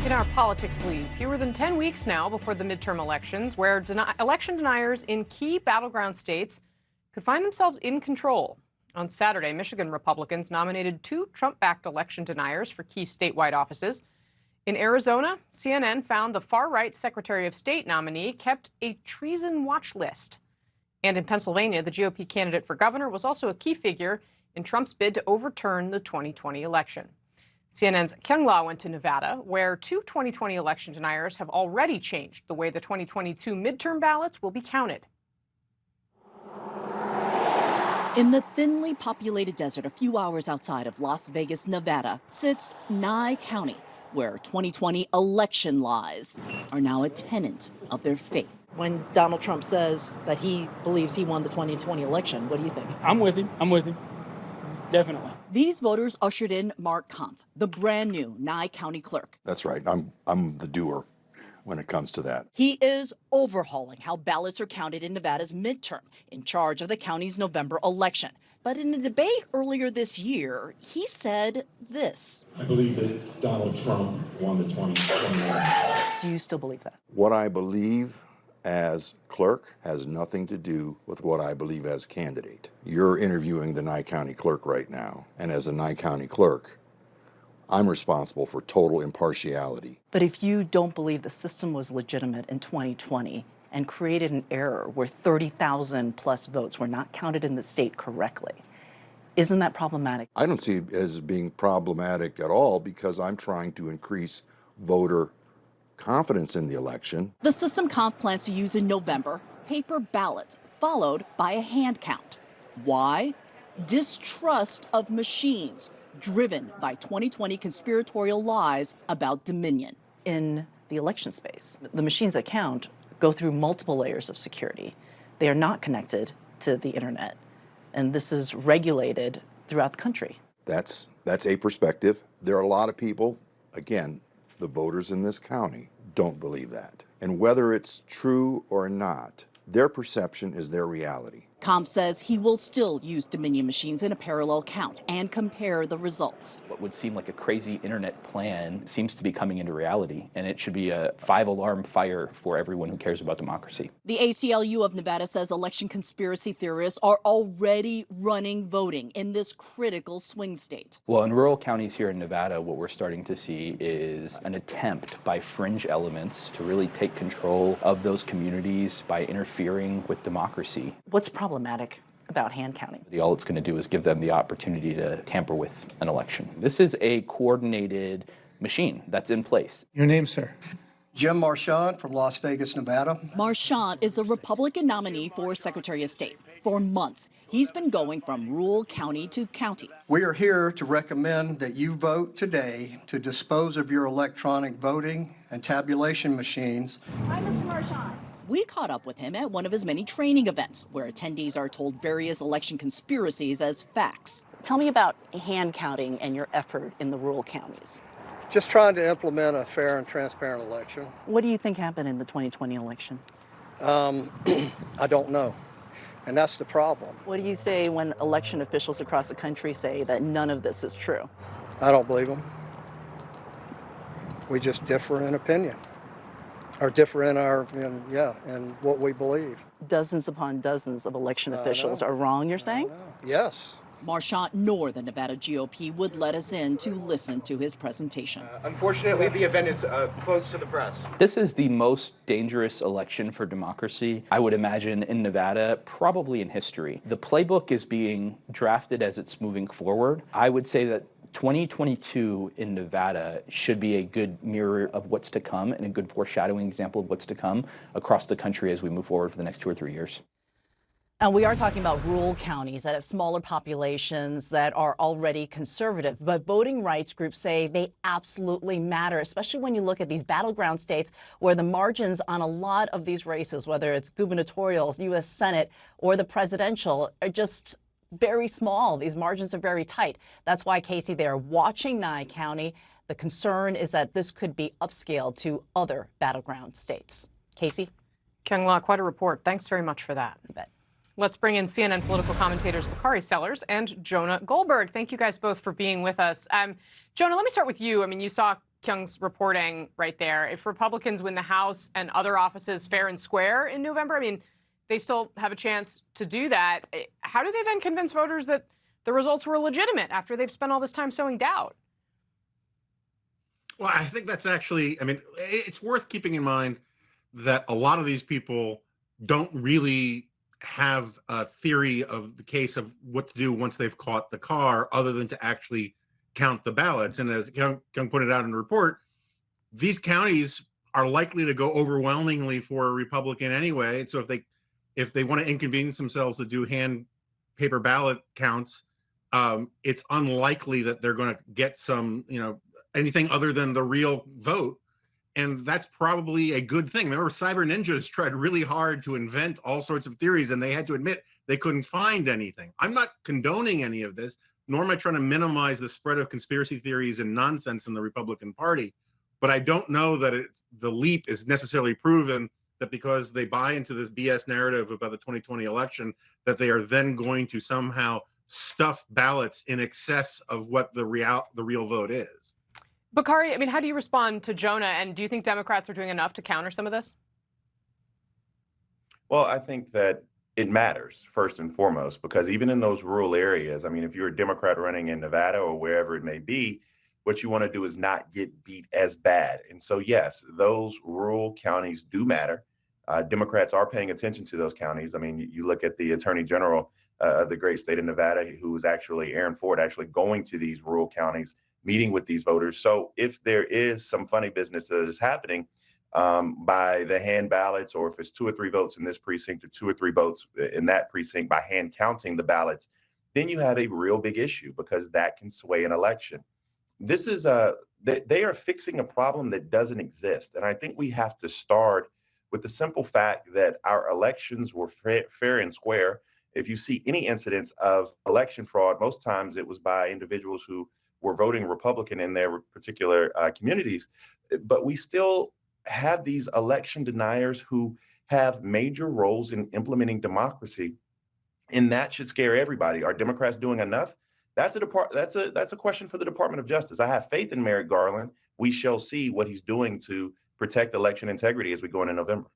In our politics lead, fewer than 10 weeks now before the midterm elections, where election deniers in key battleground states could find themselves in control. On Saturday, Michigan Republicans nominated two Trump-backed election deniers for key statewide offices. In Arizona, CNN found the far-right Secretary of State nominee kept a treason watch list. And in Pennsylvania, the GOP candidate for governor was also a key figure in Trump's bid to overturn the 2020 election. CNN's Kyung La went to Nevada, where two 2020 election deniers have already changed the way the 2022 midterm ballots will be counted. In the thinly populated desert a few hours outside of Las Vegas, Nevada, sits Nye County, where 2020 election lies are now a tenet of their faith. When Donald Trump says that he believes he won the 2020 election, what do you think? I'm with him. Definitely. These voters ushered in Mark Kampf, the brand new Nye County clerk. That's right. I'm the doer when it comes to that. He is overhauling how ballots are counted in Nevada's midterm, in charge of the county's November election. But in a debate earlier this year, he said this. I believe that Donald Trump won the 2020 election. Do you still believe that? What I believe as clerk has nothing to do with what I believe as candidate. You're interviewing the Nye County clerk right now, and as a Nye County clerk, I'm responsible for total impartiality. But if you don't believe the system was legitimate in 2020 and created an error where 30,000 plus votes were not counted in the state correctly, isn't that problematic? I don't see it as being problematic at all because I'm trying to increase voter confidence in the election. The system Kampf plans to use in November, paper ballots, followed by a hand count. Why? Distrust of machines, driven by 2020 conspiratorial lies about Dominion. In the election space, the machines that count go through multiple layers of security. They are not connected to the internet, and this is regulated throughout the country. That's a perspective. There are a lot of people, again, the voters in this county don't believe that. And whether it's true or not, their perception is their reality. Kampf says he will still use Dominion machines in a parallel count and compare the results. What would seem like a crazy internet plan seems to be coming into reality, and it should be a 5-alarm fire for everyone who cares about democracy. The ACLU of Nevada says election conspiracy theorists are already running voting in this critical swing state. Well, in rural counties here in Nevada, what we're starting to see is an attempt by fringe elements to really take control of those communities by interfering with democracy. What's problematic about hand counting? All it's going to do is give them the opportunity to tamper with an election. This is a coordinated machine that's in place. Your name, sir? Jim Marchand from Las Vegas, Nevada. Marchand is the Republican nominee for Secretary of State. For months, he's been going from rural county to county. We are here to recommend that you vote today to dispose of your electronic voting and tabulation machines. Hi, Mr. Marchand. We caught up with him at one of his many training events where attendees are told various election conspiracies as facts. Tell me about hand counting and your effort in the rural counties. Just trying to implement a fair and transparent election. What do you think happened in the 2020 election? I don't know. And that's the problem. What do you say when election officials across the country say that none of this is true? I don't believe them. We just differ in opinion. Or differ in in what we believe. Dozens upon dozens of election officials are wrong, you're saying? Yes. Marchand nor the Nevada GOP would let us in to listen to his presentation. Unfortunately, the event is closed to the press. This is the most dangerous election for democracy, I would imagine, in Nevada, probably in history. The playbook is being drafted as it's moving forward. I would say that 2022 in Nevada should be a good mirror of what's to come and a good foreshadowing example of what's to come across the country as we move forward for the next 2 or 3 years. And we are talking about rural counties that have smaller populations that are already conservative. But voting rights groups say they absolutely matter, especially when you look at these battleground states where the margins on a lot of these races, whether it's gubernatorial, U.S. Senate, or the presidential, are just very small. These margins are very tight. That's why, Casey, they're watching Nye County. The concern is that this could be upscaled to other battleground states. Casey? Kyung La, quite a report. Thanks very much for that. You bet. Let's bring in CNN political commentators Bakari Sellers and Jonah Goldberg. Thank you guys both for being with us. Jonah, let me start with you. I mean, you saw Kyung's reporting right there. If Republicans win the House and other offices fair and square in November, I mean, they still have a chance to do that. How do they then convince voters that the results were legitimate after they've spent all this time sowing doubt? Well, I think that's actually, I mean, it's worth keeping in mind that a lot of these people don't really have a theory of the case of what to do once they've caught the car, other than to actually count the ballots. And as Kyung pointed out in the report, these counties are likely to go overwhelmingly for a Republican anyway. And so if they want to inconvenience themselves to do hand paper ballot counts, it's unlikely that they're going to get some, anything other than the real vote. And that's probably a good thing. Remember, Cyber Ninjas tried really hard to invent all sorts of theories, and they had to admit they couldn't find anything. I'm not condoning any of this, nor am I trying to minimize the spread of conspiracy theories and nonsense in the Republican Party. But I don't know that the leap is necessarily proven that because they buy into this BS narrative about the 2020 election, that they are then going to somehow stuff ballots in excess of what the real vote is. Bakari, I mean, how do you respond to Jonah? And do you think Democrats are doing enough to counter some of this? Well, I think that it matters first and foremost, because even in those rural areas, I mean, if you're a Democrat running in Nevada or wherever it may be, what you want to do is not get beat as bad. And so, yes, those rural counties do matter. Democrats are paying attention to those counties. I mean, you look at the Attorney General of the great state of Nevada, who is actually Aaron Ford, actually going to these rural counties, meeting with these voters. So if there is some funny business that is happening by the hand ballots, or if it's 2 or 3 votes in this precinct or 2 or 3 votes in that precinct by hand counting the ballots, then you have a real big issue, because that can sway an election. This is they are fixing a problem that doesn't exist. And I think we have to start with the simple fact that our elections were fair and square. If you see any incidents of election fraud, most times it was by individuals who were voting Republican in their particular communities. But we still have these election deniers who have major roles in implementing democracy, and that should scare everybody. Are Democrats doing enough? That's a question for the Department of Justice. I have faith in Merrick Garland. We shall see what he's doing to protect election integrity as we go into November.